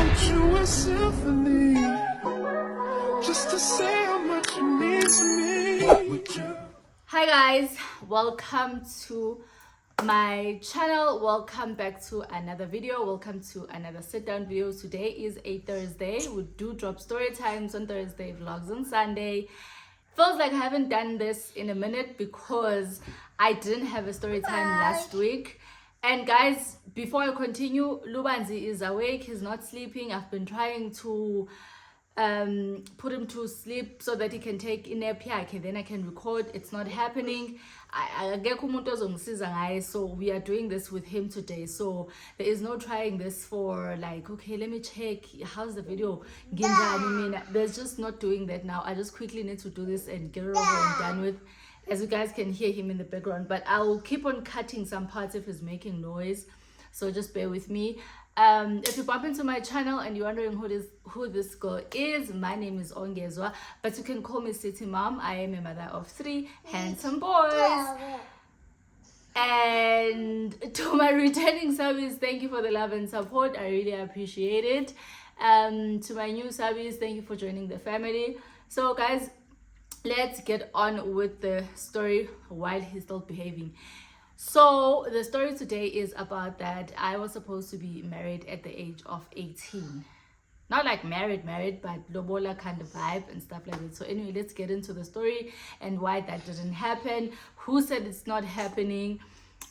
wrote you a symphony just to say how much you mean to me. Would you? Hi guys, welcome to my channel. Welcome back to another video. Welcome to another sit down video. Today is a Thursday. We do drop story times on Thursday, vlogs on Sunday. Feels like I haven't done this in a minute because I didn't have a story time last week. And guys, before I continue, Lubanzi is awake. He's not sleeping. I've been trying to put him to sleep so that he can take a nap yakhe, then I can record. It's not happening. Akekho umuntu ozongisiza ngaye, so we are doing this with him today. So there is no trying this for like, okay, let me check how's the video nginjani mina. There's just not doing that now. I just quickly need to do this and get it over and done with. As you guys can hear him in the background, but I will keep on cutting some parts if he's making noise, so just bear with me. If you bump into my channel and you're wondering who this girl is, my name is Ongezwa, but you can call me City Mom. I am a mother of 3 handsome boys. And to my returning subbies, thank you for the love and support. I really appreciate it. To my new subbies, thank you for joining the family. So guys, let's get on with the story while he's still behaving. So the story today is about that I was supposed to be married at the age of 18. Not like married, but lobola kind of vibe and stuff like that. So anyway, let's get into the story and why that didn't happen. Who said it's not happening?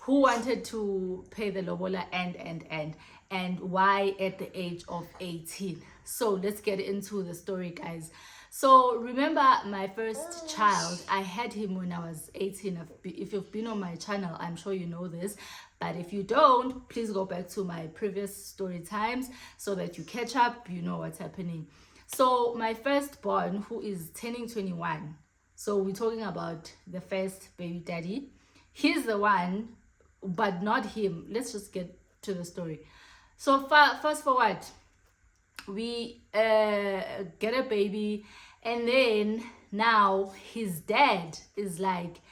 Who wanted to pay the lobola and why at the age of 18? So let's get into the story, guys. So remember my first child, I had him when I was 18. If you've been on my channel, I'm sure you know this. But if you don't, please go back to my previous story times so that you catch up, you know what's happening. So my firstborn, who is turning 21. So we're talking about the first baby daddy. He's the one, but not him. Let's just get to the story. So fast forward. We get a baby, and then now his dad is like,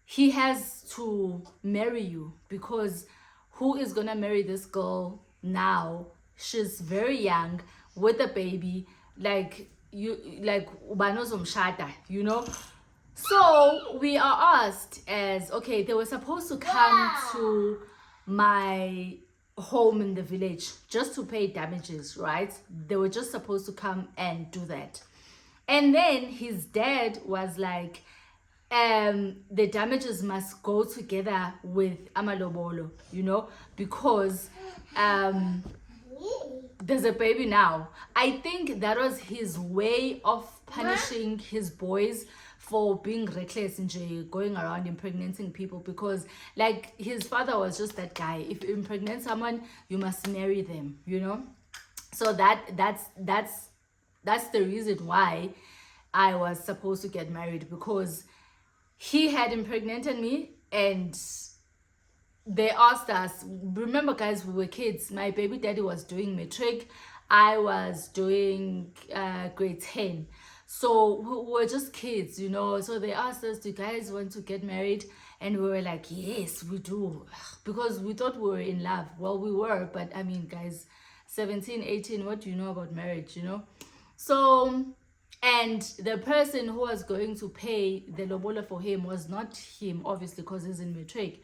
he has to marry you because who is gonna marry this girl now? She's very young with a baby, like ubanozomshada, you know. So we are asked as, okay, they were supposed to come to my home in the village just to pay damages, right? They were just supposed to come and do that. And then his dad was like, the damages must go together with amalobolo, you know, because there's a baby now. I think that was his way of punishing his boys for being reckless and going around impregnating people, because like his father was just that guy. If you impregnate someone, you must marry them, you know. So that's the reason why I was supposed to get married, because he had impregnated me and they asked us. Remember guys, we were kids. My baby daddy was doing matric, I was doing grade 10. So we were just kids, you know. So they asked us, do you guys want to get married? And we were like, yes, we do. Because we thought we were in love. Well, we were, but I mean, guys, 17, 18, what do you know about marriage, you know? So, and the person who was going to pay the lobola for him was not him, obviously, because he's in matric.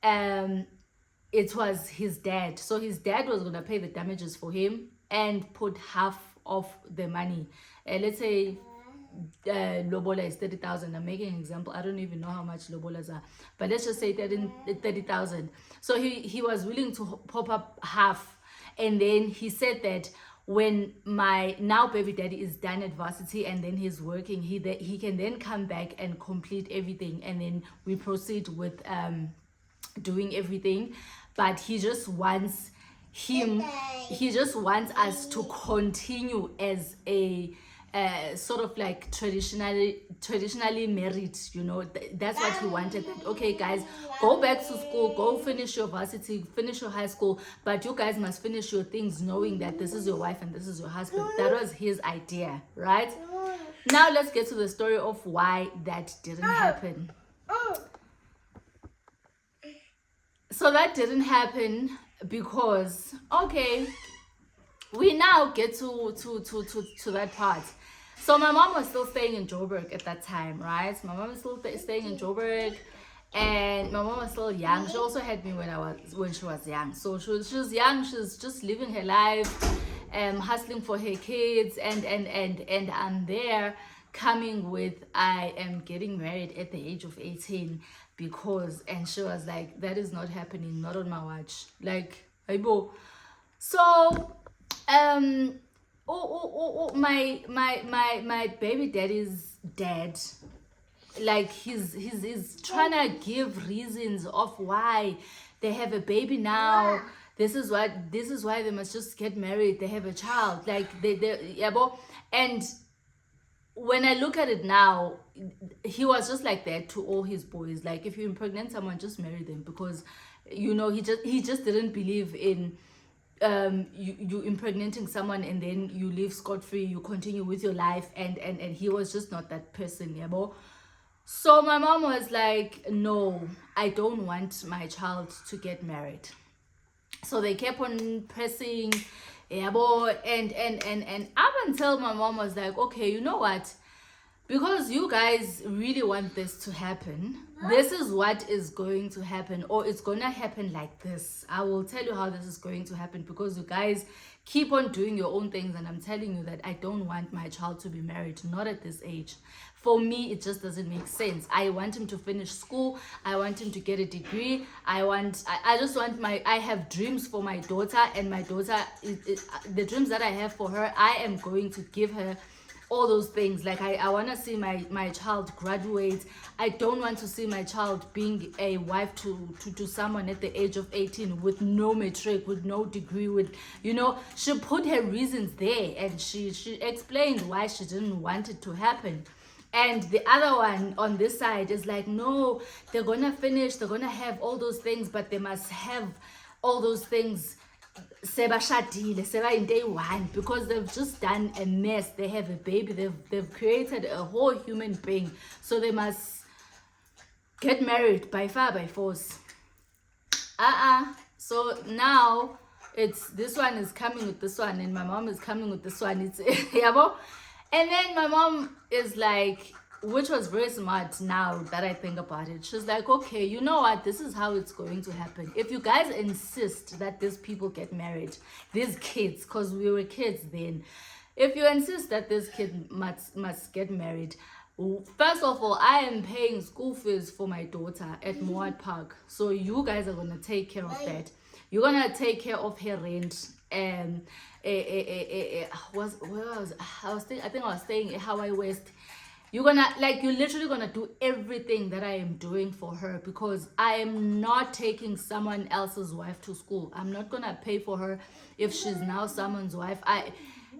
It was his dad. So his dad was going to pay the damages for him and put half of the money. Let's say lobola is 30,000. I'm making an example. I don't even know how much lobolas are, but let's just say 30,000. So he was willing to pop up half, and then he said that when my now baby daddy is done at varsity and then he's working, he can then come back and complete everything, and then we proceed with doing everything. But he just wants us to continue as a sort of like traditionally married, you know. That's what he wanted. Okay guys, go back to school, go finish your varsity, finish your high school, but you guys must finish your things knowing that this is your wife and this is your husband. That was his idea, right? Now let's get to the story of why that didn't happen. So that didn't happen because, okay, we now get to that part. So my mom was still staying in Joburg at that time, right? My mom was still staying in Joburg, and my mom was still young. She also had me when she was young. So she was young. She was just living her life, hustling for her kids, and I'm there coming with, I am getting married at the age of 18 because, and she was like, that is not happening, not on my watch. Like, aibo. So my baby daddy's dad, like he's trying to give reasons of why they have a baby now. This is why they must just get married. They have a child, like they yeah, and when I look at it now, he was just like that to all his boys. Like, if you impregnate someone, just marry them, because he just didn't believe in you impregnating someone and then you live scot-free, you continue with your life, and he was just not that person, yeah, bo. So my mom was like, no, I don't want my child to get married. So they kept on pressing, yeah, bo, and up until my mom was like, okay, you know what, because you guys really want this to happen, this is what is going to happen, or it's gonna happen like this. I will tell you how this is going to happen, because you guys keep on doing your own things, and I'm telling you that I don't want my child to be married, not at this age. For me, it just doesn't make sense. I want him to finish school. I want him to get a degree. I just want I have dreams for my daughter, and my daughter, the dreams that I have for her, I am going to give her all those things. Like, I want to see my child graduate. I don't want to see my child being a wife to someone at the age of 18 with no matric, with no degree, with, she put her reasons there, and she explained why she didn't want it to happen. And the other one on this side is like, no, they're gonna finish, they're gonna have all those things, but they must have all those things in day one, because they've just done a mess. They have a baby, they've created a whole human being, so they must get married by fire, by force. So now it's this one is coming with this one, and my mom is coming with this one. It's yabo. And then my mom is like, which was very smart now that I think about it. She's like, okay, you know what? This is how it's going to happen. If you guys insist that these people get married, these kids, because we were kids then, if you insist that this kid must get married, first of all, I am paying school fees for my daughter at Moat Park. So you guys are going to take care of that. You're going to take care of her rent. And I think I was staying at Hawaii West. You're literally gonna do everything that I am doing for her, because I am not taking someone else's wife to school. I'm not gonna pay for her if she's now someone's wife.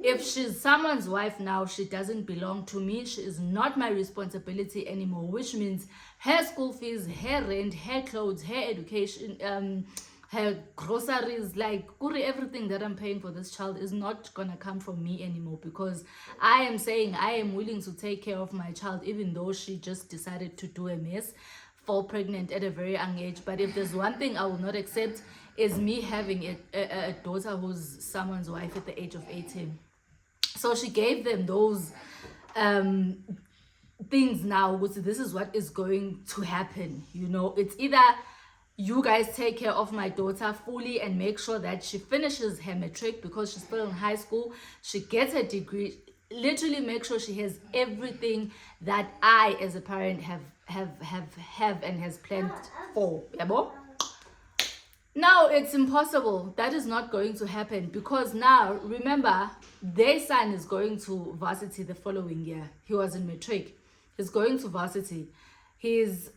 If she's someone's wife now, she doesn't belong to me. She is not my responsibility anymore, which means her school fees, her rent, her clothes, her education, her groceries, like everything that I'm paying for this child is not gonna come from me anymore, because I am saying I am willing to take care of my child, even though she just decided to do a mess, fall pregnant at a very young age. But if there's one thing I will not accept, is me having a daughter who's someone's wife at the age of 18. So she gave them those things now, which this is what is going to happen. It's either you guys take care of my daughter fully and make sure that she finishes her matric, because she's still in high school, she gets her degree, literally make sure she has everything that I as a parent have and has planned for. Yabo? Now it's impossible. That is not going to happen, because now, remember, their son is going to varsity the following year. He was in matric. He's going to varsity. He's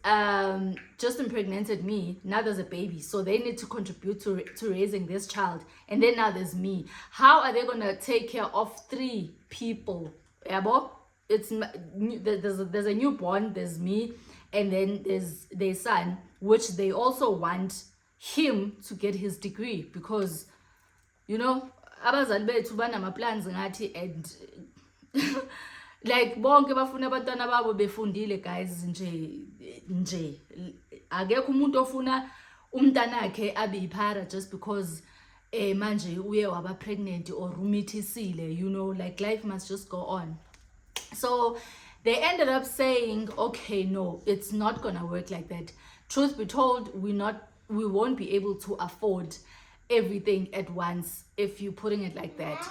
just impregnated me. Now there's a baby, so they need to contribute to raising this child. And then now there's me. How are they gonna take care of 3 people? Yabo? There's a newborn, there's me, and then there's their son, which they also want him to get his degree, because abazali bethu banama plans ngathi, and like bonke bafuna abantwana babo befundile, guys. Nje akekho umuntu ofuna umntanakhe abe yiphara just because manje uye waba pregnant or umithisile, you know, like life must just go on. So they ended up saying, okay, no, it's not gonna work like that. Truth be told, we won't be able to afford everything at once if you're putting it like that.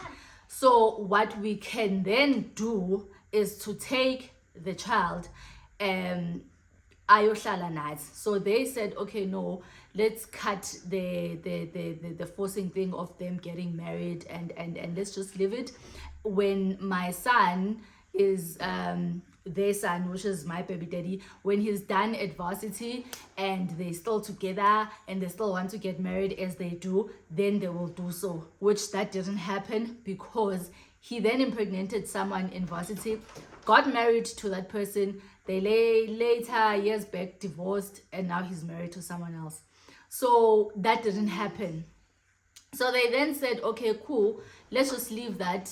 So what we can then do is to take the child ayohlala nathi. So they said, okay, no, let's cut the forcing thing of them getting married and let's just leave it. When my son is their son, which is my baby daddy, when he's done at varsity and they're still together and they still want to get married as they do, then they will do so, which that didn't happen because he then impregnated someone in varsity, got married to that person. They later, years back, divorced, and now he's married to someone else. So that didn't happen. So they then said, okay, cool, let's just leave that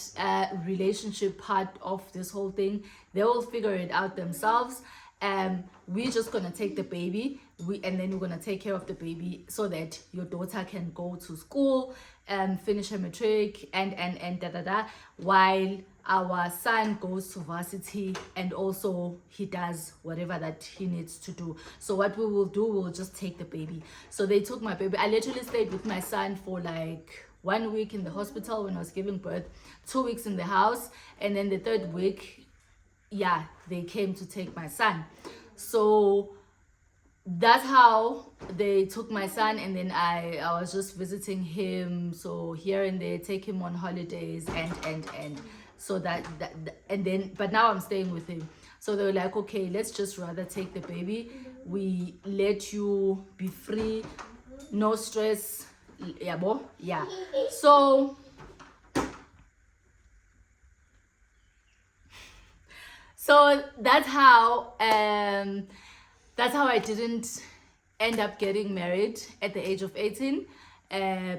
relationship part of this whole thing. They will figure it out themselves. We're just gonna take the baby, and then we're gonna take care of the baby so that your daughter can go to school and finish her matric and while our son goes to varsity and also he does whatever that he needs to do. So what we will do, we'll just take the baby. So they took my baby. I literally stayed with my son for like 1 week in the hospital when I was giving birth, 2 weeks in the house, and then the 3rd week, yeah, they came to take my son. So that's how they took my son, and then I was just visiting him, so here and there, take him on holidays and so that and then, but now I'm staying with him. So they were like, okay, let's just rather take the baby. We let you be free, no stress. Yeah. So that's how I didn't end up getting married at the age of 18,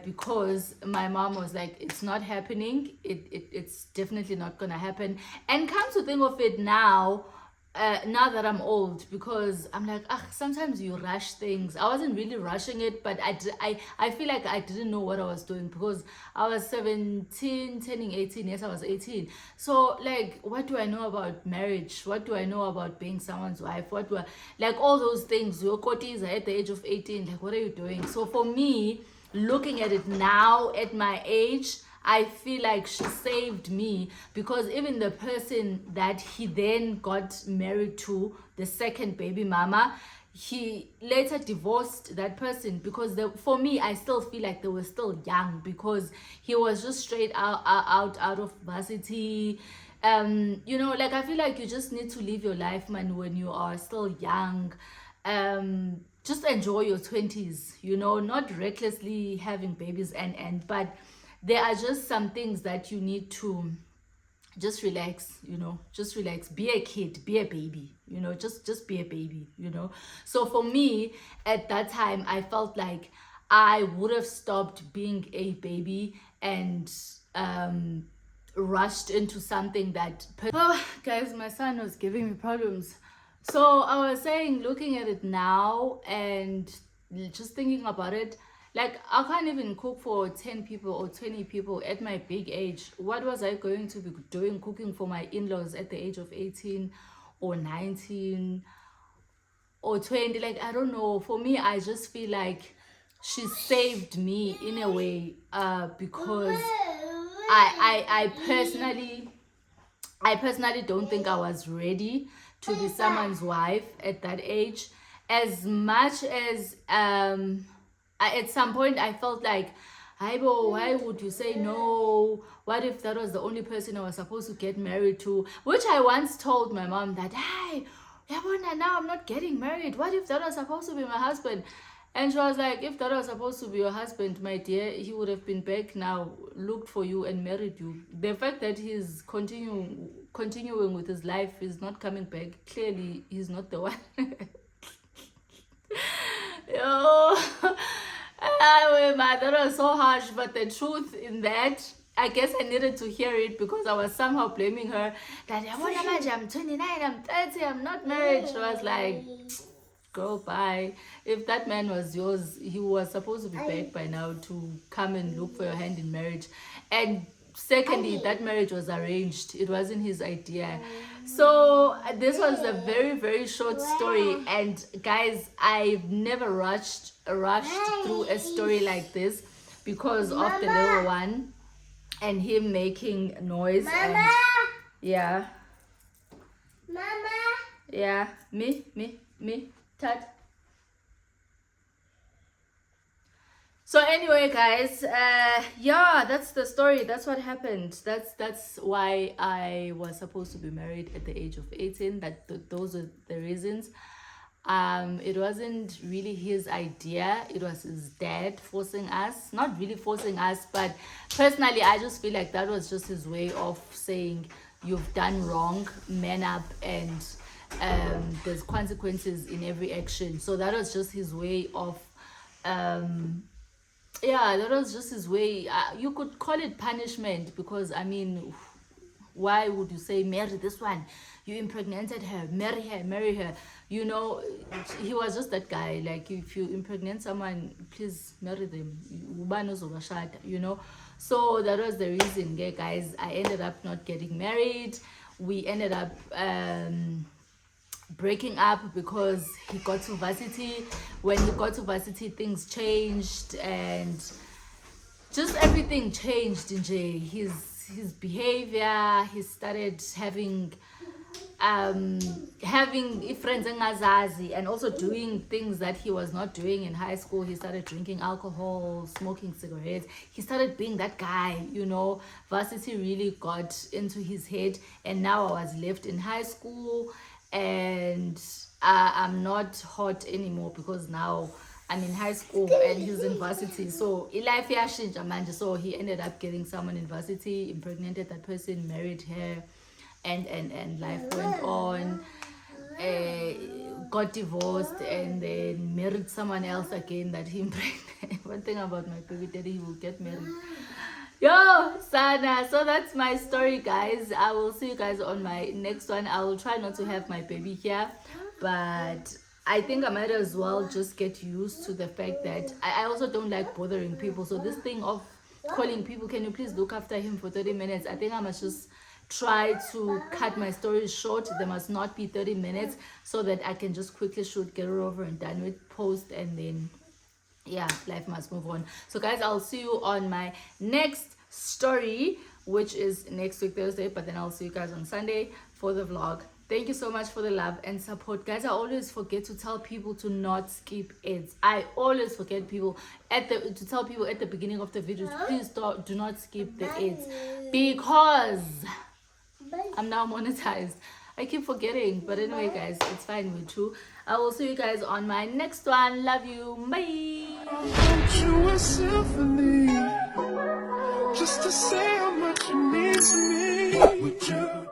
because my mom was like, it's not happening, it's definitely not gonna happen. And come to think of it now that I'm old, because I'm like, sometimes you rush things. I wasn't really rushing it, but I feel like I didn't know what I was doing, because I was 17 turning 18. Yes, I was 18. So like, what do I know about marriage? What do I know about being someone's wife? What do I, like, all those things. Your kotis at the age of 18, like, what are you doing? So for me, looking at it now at my age, I feel like she saved me, because even the person that he then got married to, the second baby mama, he later divorced that person, because for me, I still feel like they were still young, because he was just straight out of varsity. You know, like, I feel like you just need to live your life, man, when you are still young. Just enjoy your 20s, you know, not recklessly having babies but there are just some things that you need to just relax, you know, just relax, be a kid, be a baby, you know, just be a baby, you know. So for me at that time, I felt like I would have stopped being a baby and rushed into something that guys, my son was giving me problems. So I was saying, looking at it now and just thinking about it, like, I can't even cook for 10 people or 20 people at my big age. What was I going to be doing cooking for my in-laws at the age of 18 or 19 or 20? Like, I don't know. For me, I just feel like she saved me in a way, because I personally don't think I was ready to be someone's wife at that age. As much as at some point I felt like, Aibo, why would you say no? What if that was the only person I was supposed to get married to? Which I once told my mom that, hey, now I'm not getting married. What if that was supposed to be my husband? And she was like, if that was supposed to be your husband, my dear, he would have been back now, looked for you and married you. The fact that he's continuing with his life, is not coming back, clearly he's not the one. Yo, that was so harsh, but the truth in that, I guess I needed to hear it, because I was somehow blaming her that I'm 29, I'm 30, I'm not married. She was like, girl, bye. If that man was yours, he was supposed to be back by now to come and look for your hand in marriage. And secondly, that marriage was arranged. It wasn't his idea. So this was a very, very short story. And guys, I've never rushed through a story like this because of the little one and him making noise. And yeah. Yeah, me, Tat. So anyway, guys, yeah, that's the story. That's what happened. That's why I was supposed to be married at the age of 18. Those are the reasons. It wasn't really his idea. It was his dad forcing us. Not really forcing us, but personally, I just feel like that was just his way of saying, you've done wrong, man up, and there's consequences in every action. So that was just his way of yeah, that was just his way. You could call it punishment, because I mean, why would you say marry this one, you impregnated her, marry her, you know? He was just that guy. Like, if you impregnate someone, please marry them, you know. So that was the reason, yeah, guys. I ended up not getting married. We ended up breaking up because he got to varsity. When he got to varsity, things changed and just everything changed in Jay. His behavior, he started having friends and also doing things that he was not doing in high school. He started drinking alcohol, smoking cigarettes. He started being that guy, you know. Varsity really got into his head, and now I was left in high school, and I'm not hot anymore because now I'm in high school and he's in varsity. So life changed, Amanda. So he ended up getting someone in varsity, impregnated that person, married her, and life went on. Got divorced and then married someone else again that he impregnated. One thing about my baby daddy, he will get married. Yo, Sana. So that's my story, guys. I will see you guys on my next one. I will try not to have my baby here, but I think I might as well just get used to the fact that I also don't like bothering people. So this thing of calling people, can you please look after him for 30 minutes? I think I must just try to cut my stories short. There must not be 30 minutes so that I can just quickly shoot, get it over and done with, post, and then yeah, life must move on. So guys, I'll see you on my next story, which is next week Thursday, but then I'll see you guys on Sunday for the vlog. Thank you so much for the love and support, guys. I always forget to tell people to not skip ads. I always forget people to tell people at the beginning of the videos, please do not skip the ads, because I'm now monetized. I keep forgetting, but anyway, guys, it's fine with you. I will see you guys on my next one. Love you. Bye. wrote you a symphony just to say how much you mean to me. Would you